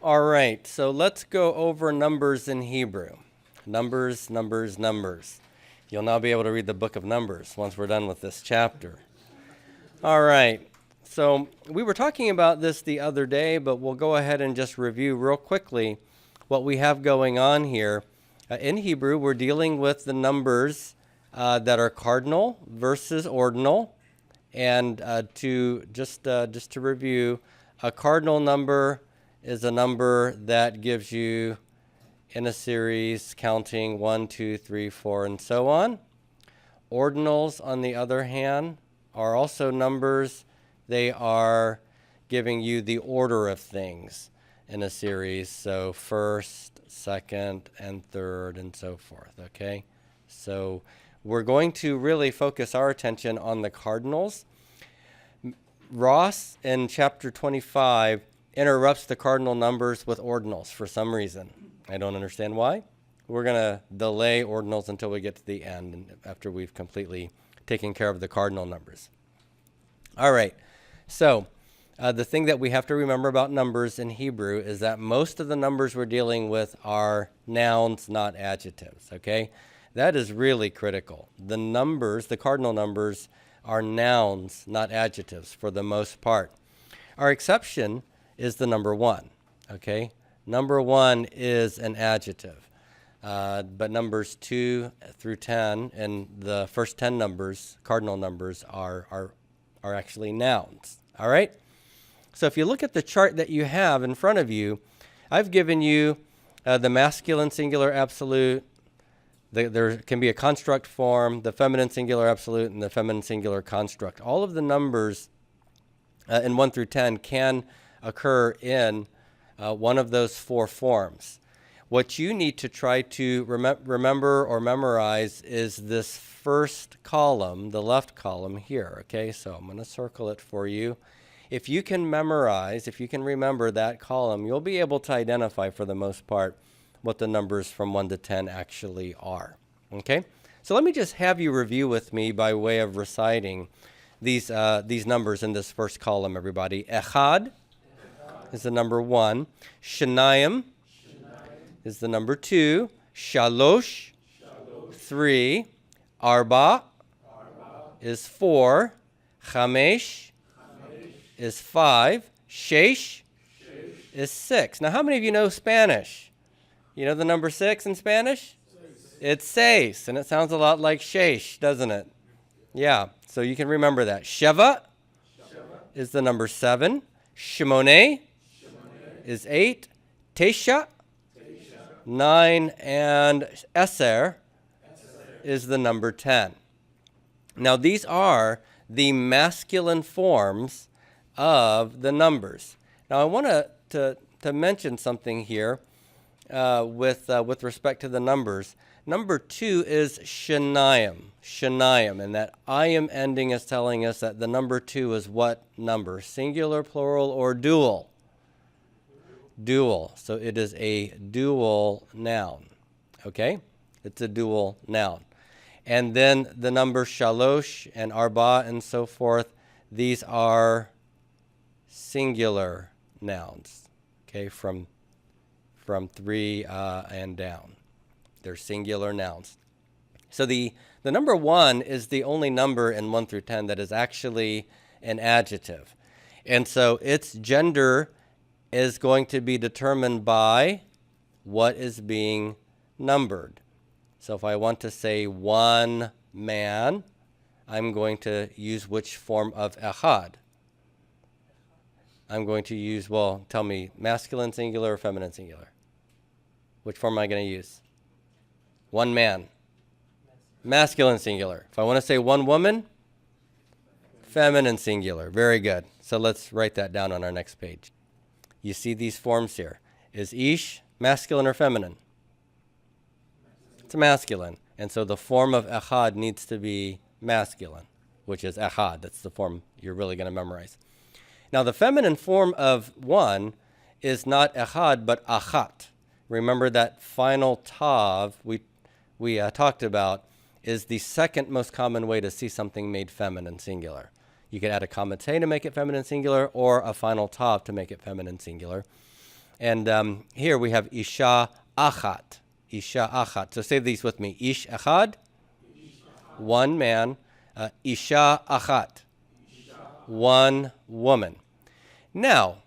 All right, so let's go over numbers in Hebrew. Numbers, numbers, numbers. You'll now be able to read the book of Numbers once we're done with this chapter. All right, so we were talking about this the other day, but we'll go ahead and just review real quickly what we have going on here. In Hebrew, we're dealing with the numbers that are cardinal versus ordinal. And to review, a cardinal number is a number that gives you in a series counting 1, 2, 3, 4, and so on. Ordinals, on the other hand, are also numbers. They are giving you the order of things in a series, so first, second, and third, and so forth, okay? So we're going to really focus our attention on the cardinals. Ross, in chapter 25, interrupts the cardinal numbers with ordinals for some reason. I don't understand why. We're going to delay ordinals until we get to the end, and after we've completely taken care of the cardinal numbers. All right, so the thing that we have to remember about numbers in Hebrew is that most of the numbers we're dealing with are nouns, not adjectives, okay? That is really critical. The numbers, the cardinal numbers, are nouns, not adjectives for the most part. Our exception is the number 1, okay? Number 1 is an adjective, but numbers 2 through 10 and the first 10 numbers, cardinal numbers, are actually nouns, all right? So if you look at the chart that you have in front of you, I've given you the masculine singular absolute. There can be a construct form, the feminine singular absolute, and the feminine singular construct. All of the numbers in 1 through 10 can occur in one of those 4 forms. What you need to try to remember or memorize is this first column, the left column here, okay? So I'm going to circle it for you. If you can memorize, if you can remember that column, you'll be able to identify for the most part what the numbers from 1 to 10 actually are, okay? So let me just have you review with me by way of reciting these numbers in this first column, everybody. Echad is the number 1. Shenayim is the number 2. Shalosh, 3. Arba is 4. Chamesh is 5. Shesh is 6. Now, how many of you know Spanish? You know the number 6 in Spanish? It's seis, and it sounds a lot like shesh, doesn't it? Yeah, so you can remember that. Sheva is the number 7. Shimone is 8. Tesha, 9. And Eser is the number 10. Now, these are the masculine forms of the numbers. Now, I want to mention something here with respect to the numbers. Number 2 is Shenayim, and that ayim ending is telling us that the number 2 is what number? Singular, plural, or dual? Dual. So it is a dual noun, okay? It's a dual noun. And then the number Shalosh and Arba and so forth, these are singular nouns, okay, from 3 and down. They're singular nouns. So the number 1 is the only number in 1 through 10 that is actually an adjective. And so its gender is going to be determined by what is being numbered. So if I want to say 1 man, I'm going to use which form of echad? I'm going to use, well, tell me, masculine singular or feminine singular? Which form am I going to use? 1 man. Masculine singular. If I want to say 1 woman, feminine singular. Very good. So let's write that down on our next page. You see these forms here. Is ish masculine or feminine? It's masculine. And so the form of echad needs to be masculine, which is echad. That's the form you're really going to memorize. Now, the feminine form of 1 is not echad, but achat. Remember that final tav we talked about is the second most common way to see something made feminine singular. You could add a comma te to make it feminine singular, or a final tav to make it feminine singular. And here we have isha achat. Isha achat. So say these with me. Ish achad, one man. Isha achat, one woman. Now,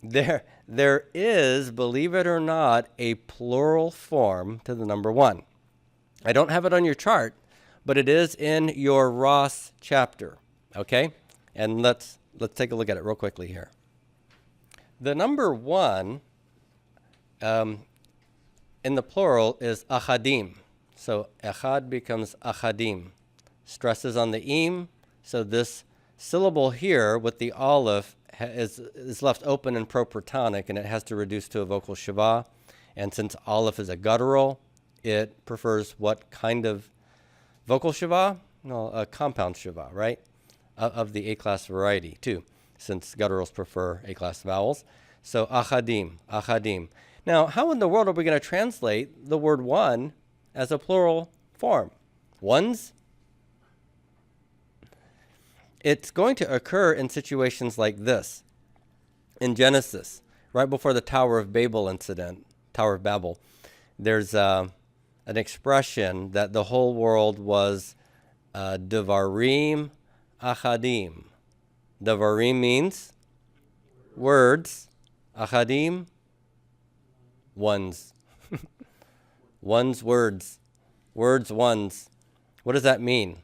there is, believe it or not, a plural form to the number one. I don't have it on your chart, but it is in your Ross chapter, okay? And let's take a look at it real quickly here. The number one in the plural is achadim. So echad becomes achadim. Stresses on the im, so this syllable here with the aleph is left open and propertonic, and it has to reduce to a vocal shava. And since aleph is a guttural, it prefers what kind of vocal shava? No, a compound shava, right? Of the A-class variety, too, since gutturals prefer A-class vowels. So achadim, achadim. Now, how in the world are we going to translate the word one as a plural form? Ones? It's going to occur in situations like this. In Genesis, right before the Tower of Babel incident, Tower of Babel, there's an expression that the whole world was devarim achadim. Devarim means words. Achadim, ones. Ones, words. Words, ones. What does that mean?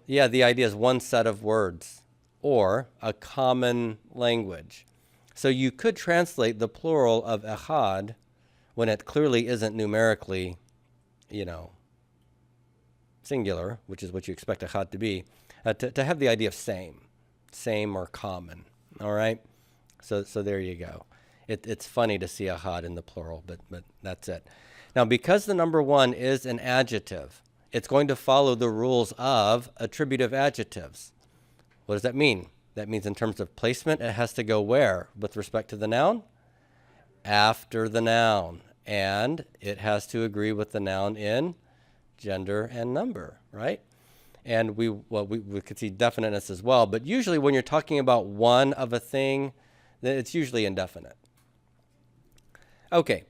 Yeah, the idea is one set of words or a common language. So you could translate the plural of echad when it clearly isn't numerically, singular, which is what you expect echad to be, to have the idea of same or common. All right? So there you go. It's funny to see echad in the plural, but that's it. Now, because the number one is an adjective, it's going to follow the rules of attributive adjectives. What does that mean? That means in terms of placement, it has to go where with respect to the noun? After the noun. And it has to agree with the noun in gender and number, right? And we could see definiteness as well. But usually when you're talking about one of a thing, then it's usually indefinite. Okay.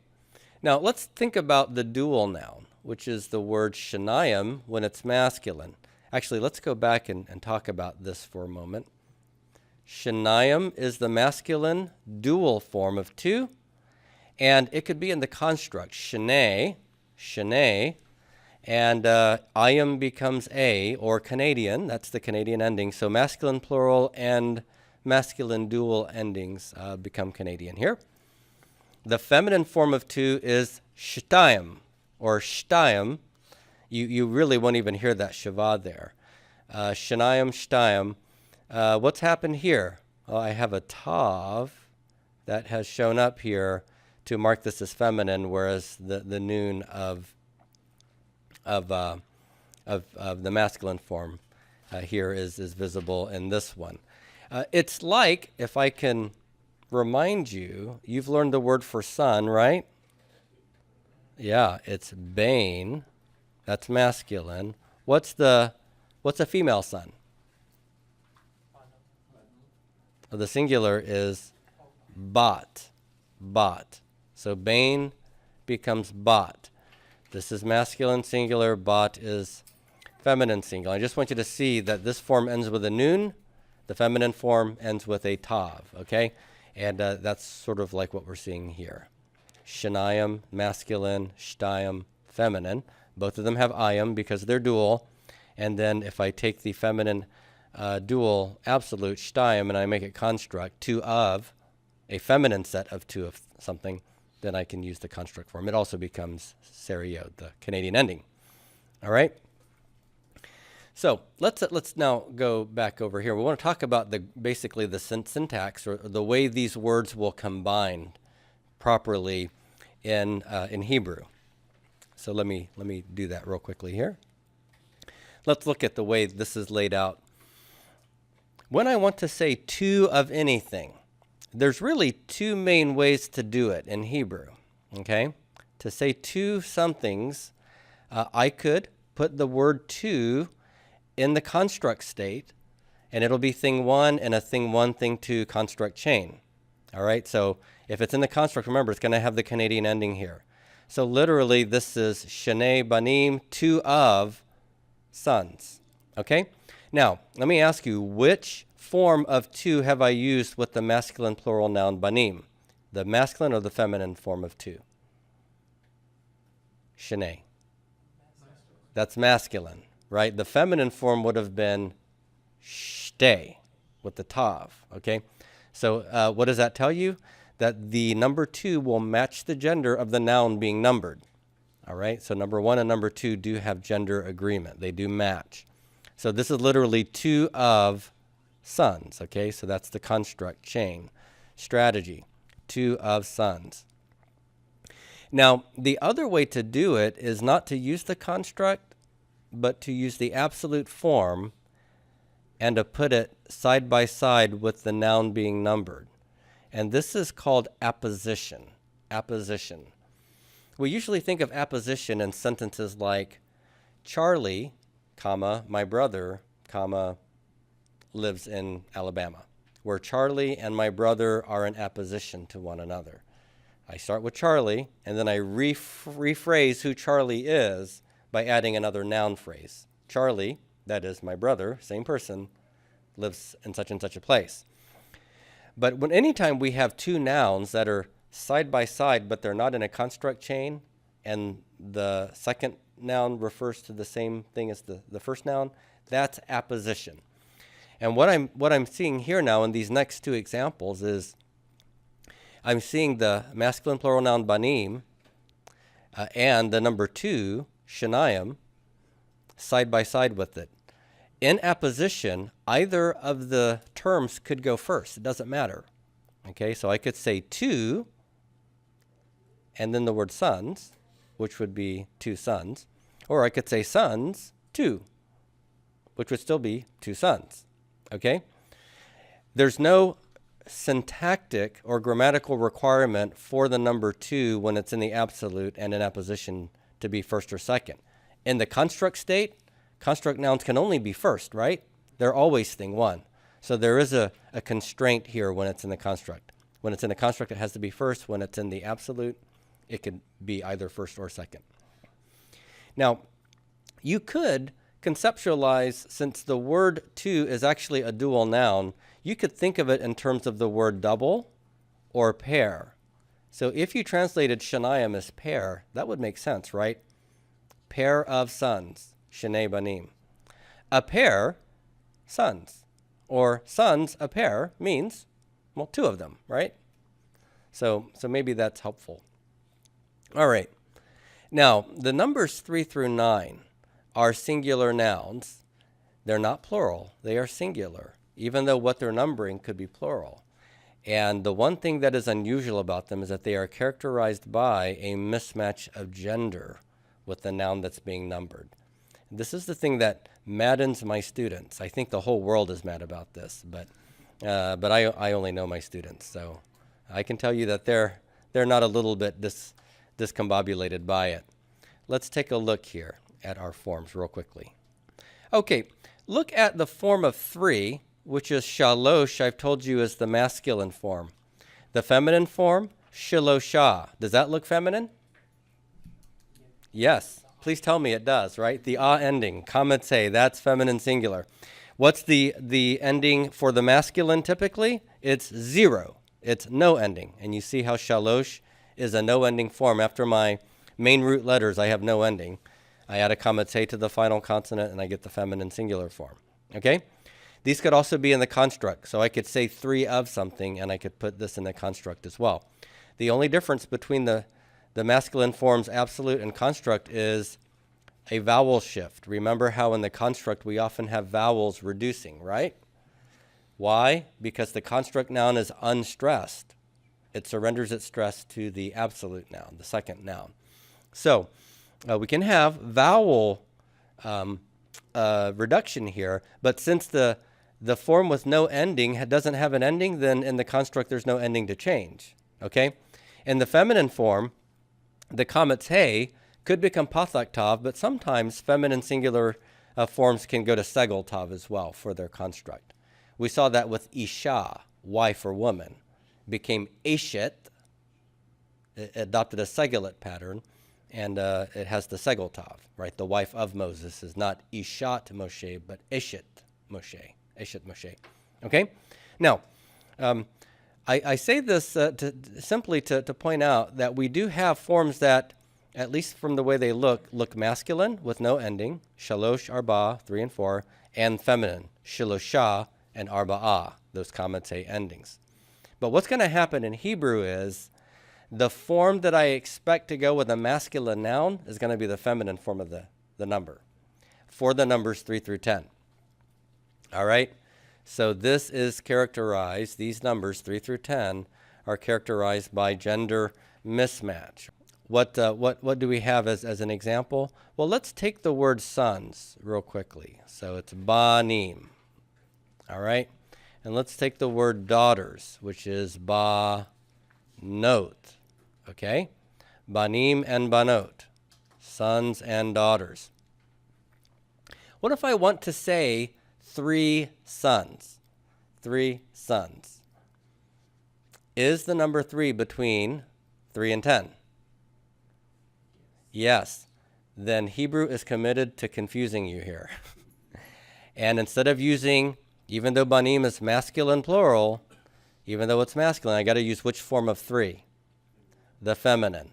Now let's think about the dual noun, which is the word shenayim when it's masculine. Actually, let's go back and talk about this for a moment. Shenayim is the masculine dual form of two, and it could be in the construct shenay, and ayim becomes a, or Canadian. That's the Canadian ending. So masculine plural and masculine dual endings become Canadian here. The feminine form of two is shtayim, or shtayim. You really won't even hear that shava there. Shenayim, shtayim. What's happened here? Well, I have a tav that has shown up here to mark this as feminine, whereas the noon of the masculine form here is visible in this one. It's like, if I can remind you, you've learned the word for son, right? Yeah, it's bane. That's masculine. What's a female son? The singular is bat. So bane becomes bat. This is masculine singular. Bat is feminine singular. I just want you to see that this form ends with a noon. The feminine form ends with a tav. Okay, and that's sort of like what we're seeing here. Shenayim, masculine. Shtayim, feminine. Both of them have ayim because they're dual. And then if I take the feminine dual absolute shtayim and I make it construct two of a feminine set of two of something, then I can use the construct form. It also becomes seriod, the Canadian ending. All right. So let's now go back over here. We want to talk about basically the syntax, or the way these words will combine properly in Hebrew. So let me do that real quickly here. Let's look at the way this is laid out. When I want to say two of anything, there's really two main ways to do it in Hebrew. Okay, to say two somethings, I could put the word two in the construct state, and it'll be thing one and a thing one, thing two construct chain. All right, so If it's in the construct, remember, it's going to have the Canadian ending here. So literally, this is Shnei Banim, 2 of sons. Okay? Now, let me ask you, which form of 2 have I used with the masculine plural noun Banim? The masculine or the feminine form of 2? Shnei. That's masculine, right? The feminine form would have been shtei with the tav, okay? So what does that tell you? That the number 2 will match the gender of the noun being numbered, all right? So number 1 and number 2 do have gender agreement. They do match. So this is literally 2 of sons, okay? So that's the construct chain strategy, 2 of sons. Now, the other way to do it is not to use the construct, but to use the absolute form and to put it side by side with the noun being numbered. And this is called apposition. Apposition. We usually think of apposition in sentences like, Charlie, comma, my brother, comma, lives in Alabama, where Charlie and my brother are in apposition to one another. I start with Charlie, and then I rephrase who Charlie is by adding another noun phrase. Charlie, that is my brother, same person, lives in such and such a place. But anytime we have 2 nouns that are side by side, but they're not in a construct chain, and the second noun refers to the same thing as the first noun, that's apposition. And what I'm seeing here now in these next 2 examples is I'm seeing the masculine plural noun banim and the number 2, shenayim, side by side with it. In apposition, either of the terms could go first. It doesn't matter. Okay, so I could say 2 and then the word sons, which would be 2 sons. Or I could say sons, 2, which would still be 2 sons. Okay? There's no syntactic or grammatical requirement for the number 2 when it's in the absolute and in apposition to be first or second. In the construct state, construct nouns can only be first, right? They're always thing 1. So there is a constraint here when it's in the construct. When it's in the construct, it has to be first. When it's in the absolute, it could be either first or second. Now, you could conceptualize, since the word 2 is actually a dual noun, you could think of it in terms of the word double or pair. So if you translated shenayim as pair, that would make sense, right? Pair of sons, shenei banim. A pair, sons. Or sons, a pair, means, well, 2 of them, right? So maybe that's helpful. All right. Now, the numbers 3 through 9 are singular nouns. They're not plural. They are singular, even though what they're numbering could be plural. And the one thing that is unusual about them is that they are characterized by a mismatch of gender with the noun that's being numbered. This is the thing that maddens my students. I think the whole world is mad about this, but I only know my students, so I can tell you that they're not a little bit discombobulated by it. Let's take a look here at our forms real quickly. Okay, look at the form of 3, which is shalosh. I've told you is the masculine form. The feminine form, shalosha. Does that look feminine? Yes. Please tell me it does, right? The ending, kamatse, that's feminine singular. What's the ending for the masculine typically? It's 0. It's no ending. And you see how shalosh is a no ending form. After my main root letters, I have no ending. I add a kamatse to the final consonant and I get the feminine singular form. Okay? These could also be in the construct. So I could say 3 of something and I could put this in the construct as well. The only difference between the masculine forms absolute and construct is a vowel shift. Remember how in the construct we often have vowels reducing, right? Why? Because the construct noun is unstressed. It surrenders its stress to the absolute noun, the second noun. So we can have vowel reduction here, but since the form with no ending doesn't have an ending, then in the construct there's no ending to change, okay? In the feminine form, the kamatse could become pathak tav, but sometimes feminine singular forms can go to segel tav as well for their construct. We saw that with isha, wife or woman, became eshet, it adopted a Segulite pattern, and it has the Segultav, right? The wife of Moses is not Ishat Moshe, but Eshet Moshe. Eshet Moshe. Okay? Now, I say this simply to point out that we do have forms that, at least from the way they look masculine with no ending, shalosh, arba, 3 and 4, and feminine, shalosha and arba'ah. Those comments say endings. But what's going to happen in Hebrew is the form that I expect to go with a masculine noun is going to be the feminine form of the number for the numbers 3 through 10. All right? So this is characterized, these numbers 3 through 10 are characterized by gender mismatch. What do we have as an example? Well, let's take the word sons real quickly. So it's banim. All right? And let's take the word daughters, which is banot. Okay? Banim and banot. Sons and daughters. What if I want to say 3 sons? 3 sons. Is the number 3 between 3 and 10? Yes. Then Hebrew is committed to confusing you here. And instead of using, even though banim is masculine plural, even though it's masculine, I got to use which form of 3? The feminine.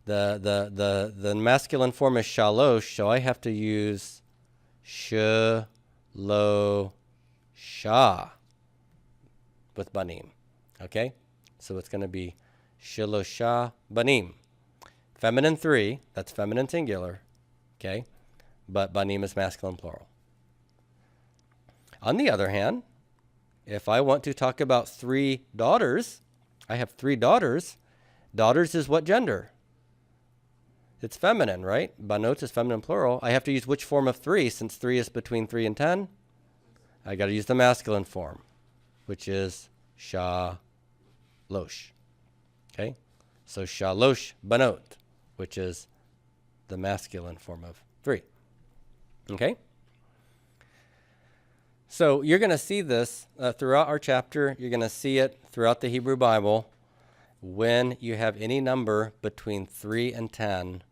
The masculine form is shalosh, so I have to use shalosha with banim. Okay? So it's going to be shalosha banim. Feminine 3, that's feminine singular. Okay? But banim is masculine plural. On the other hand, if I want to talk about 3 daughters, I have 3 daughters. Daughters is what gender? It's feminine, right? Banot is feminine plural. I have to use which form of 3 since 3 is between 3 and 10? I got to use the masculine form, which is shalosh. Okay? So shalosh banot, which is the masculine form of 3. Okay? So you're going to see this throughout our chapter. You're going to see it throughout the Hebrew Bible. When you have any number between 3 and 10,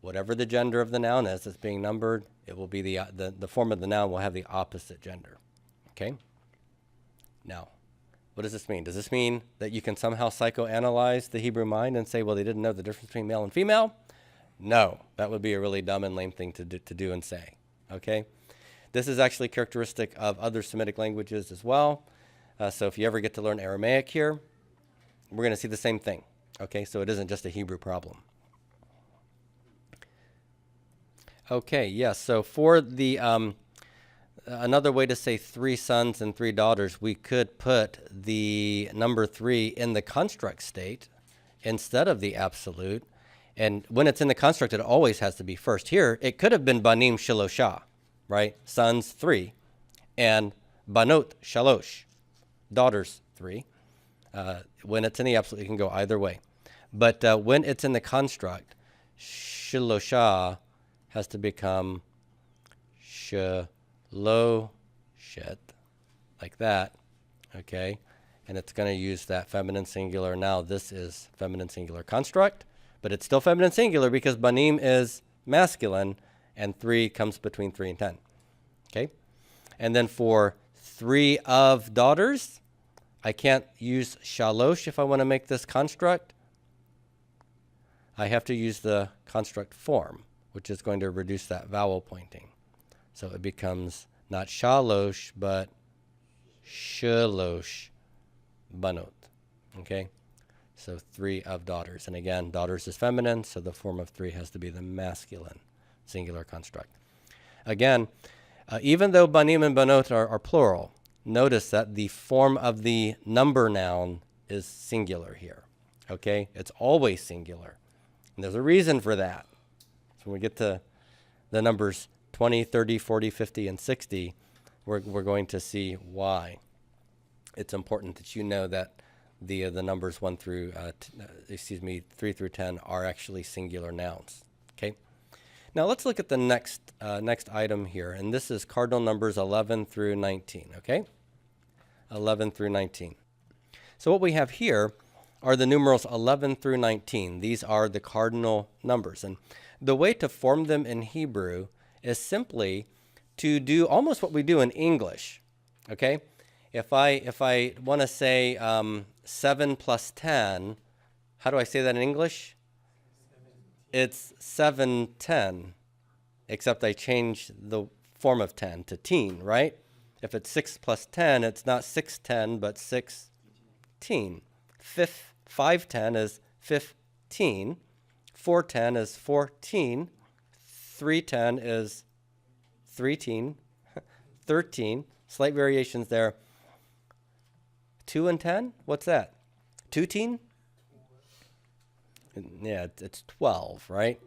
whatever the gender of the noun is that's being numbered, it will be the form of the noun will have the opposite gender. Okay? Now, what does this mean? Does this mean that you can somehow psychoanalyze the Hebrew mind and say, well, they didn't know the difference between male and female? No, that would be a really dumb and lame thing to do and say. Okay? This is actually characteristic of other Semitic languages as well. So if you ever get to learn Aramaic here, we're going to see the same thing. Okay, so it isn't just a Hebrew problem. Okay, yes, so for the another way to say 3 sons and 3 daughters, we could put the number 3 in the construct state instead of the absolute. And when it's in the construct, it always has to be first. Here, it could have been banim shalosha, right? Sons 3, and banot shalosh, daughters 3. When it's in the absolute, it can go either way. But when it's in the construct, shalosha has to become shaloshet, like that, okay? And it's going to use that feminine singular. Now this is feminine singular construct, but it's still feminine singular because banim is masculine, and 3 comes between 3 and 10, okay? And then for 3 of daughters, I can't use shalosh if I want to make this construct. I have to use the construct form, which is going to reduce that vowel pointing. So it becomes not shalosh, but shalosh banot. Okay? So 3 of daughters. And again, daughters is feminine, so the form of 3 has to be the masculine singular construct. Again, even though banim and banot are plural, notice that the form of the number noun is singular here. Okay? It's always singular. And there's a reason for that. So when we get to the numbers 20, 30, 40, 50, and 60, we're going to see why. It's important that you know that the numbers 3 through 10 are actually singular nouns. Okay? Now let's look at the next item here, and this is cardinal numbers 11 through 19, okay? 11 through 19. So what we have here are the numerals 11 through 19. These are the cardinal numbers. And the way to form them in Hebrew is simply to do almost what we do in English, okay? If I want to say 7 plus 10, how do I say that in English? It's 710, except I changed the form of 10 to teen, right? If it's 6 plus 10, it's not 610, but 16. 510 is 15. 410 is 14. 310 is 13. 13. Slight variations there. 2 and 10? What's that? 2 teen? Yeah, it's 12, right?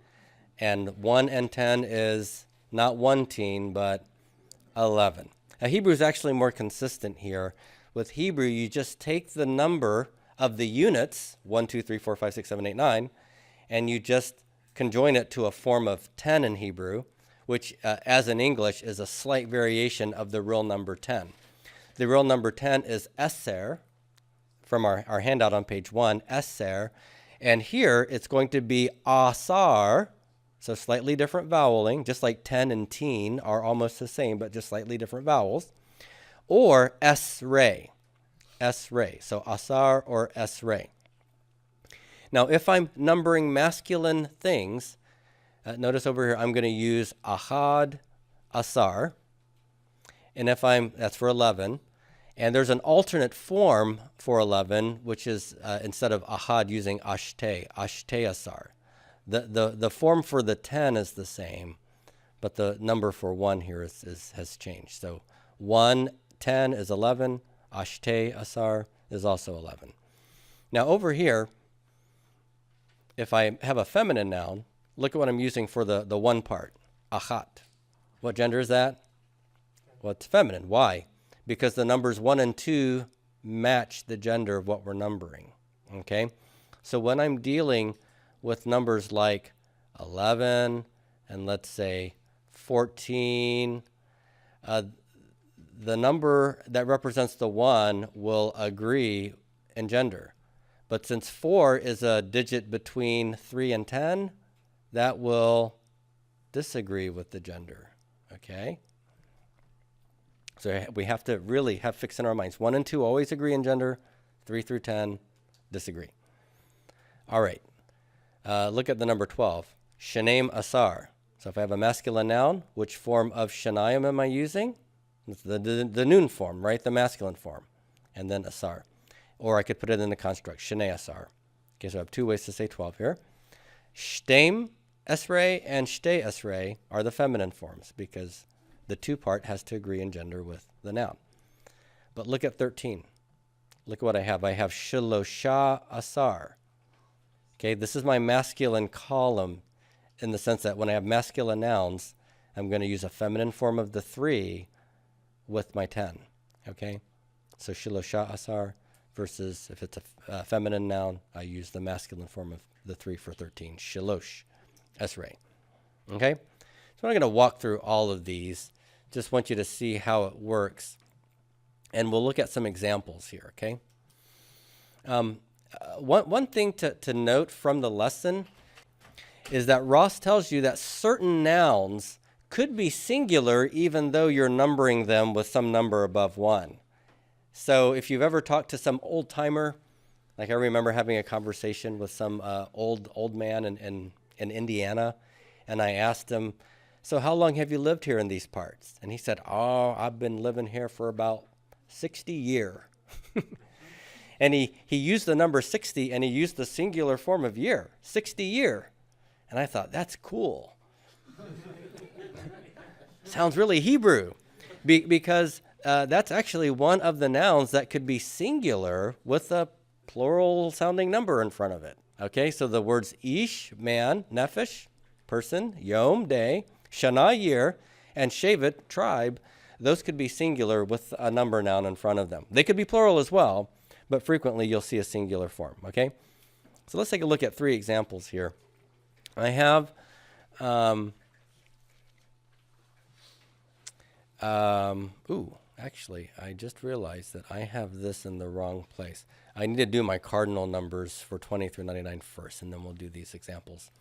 And 1 and 10 is not 1 teen, but 11. Now, Hebrew is actually more consistent here. With Hebrew, you just take the number of the units, 1, 2, 3, 4, 5, 6, 7, 8, 9, and you just conjoin it to a form of 10 in Hebrew, which, as in English, is a slight variation of the real number 10. The real number 10 is Eser, from our handout on page 1, Eser. And here, it's going to be Asar, so slightly different voweling, just like 10 and teen are almost the same, but just slightly different vowels. Or Esrei, Esrei, so Asar or Esrei. Now, if I'm numbering masculine things, notice over here, I'm going to use Ahad, Asar. And if that's for 11. And there's an alternate form for 11, which is instead of Ahad using Ashtei, Ashtei Asar. The form for the 10 is the same, but the number for 1 here has changed. So 1, 10 is 11. Ashtei Asar is also 11. Now over here, if I have a feminine noun, look at what I'm using for the 1 part, Achat. What gender is that? Well, it's feminine. Why? Because the numbers 1 and 2 match the gender of what we're numbering, okay? So when I'm dealing with numbers like 11 and let's say 14, the number that represents the 1 will agree in gender. But since 4 is a digit between 3 and 10, that will disagree with the gender, okay? So we have to really have fixed in our minds. 1 and 2 always agree in gender. 3 through 10 disagree. All right. Look at the number 12. Shenaim Asar. So if I have a masculine noun, which form of Shanayim am I using? It's the noun form, right? The masculine form. And then Asar. Or I could put it in the construct, Shnei Asar. Okay, so I have 2 ways to say 12 here. Shtem Esrei and Shtei Esrei are the feminine forms because the 2 part has to agree in gender with the noun. But look at 13. Look at what I have. I have Shelosha Asar. Okay, this is my masculine column in the sense that when I have masculine nouns, I'm going to use a feminine form of the 3 with my 10. Okay, so Shelosha Asar versus if it's a feminine noun, I use the masculine form of the 3 for 13. Shelosh Esrei. Okay, so I'm going to walk through all of these. Just want you to see how it works. And we'll look at some examples here, okay? One thing to note from the lesson is that Ross tells you that certain nouns could be singular even though you're numbering them with some number above 1. So if you've ever talked to some old timer, like I remember having a conversation with some old man in Indiana, and I asked him, so how long have you lived here in these parts? And he said, oh, I've been living here for about 60 years. And he used the number 60, and he used the singular form of year, 60 year. And I thought, that's cool. Sounds really Hebrew. Because that's actually one of the nouns that could be singular with a plural sounding number in front of it. Okay, so the words ish, man, nefesh, person, yom, day, Shana, year, and Shevet, tribe, those could be singular with a number noun in front of them. They could be plural as well, but frequently you'll see a singular form, okay? So let's take a look at 3 examples here. I have Actually, I just realized that I have this in the wrong place. I need to do my cardinal numbers for 20 through 99 first, and then we'll do these examples.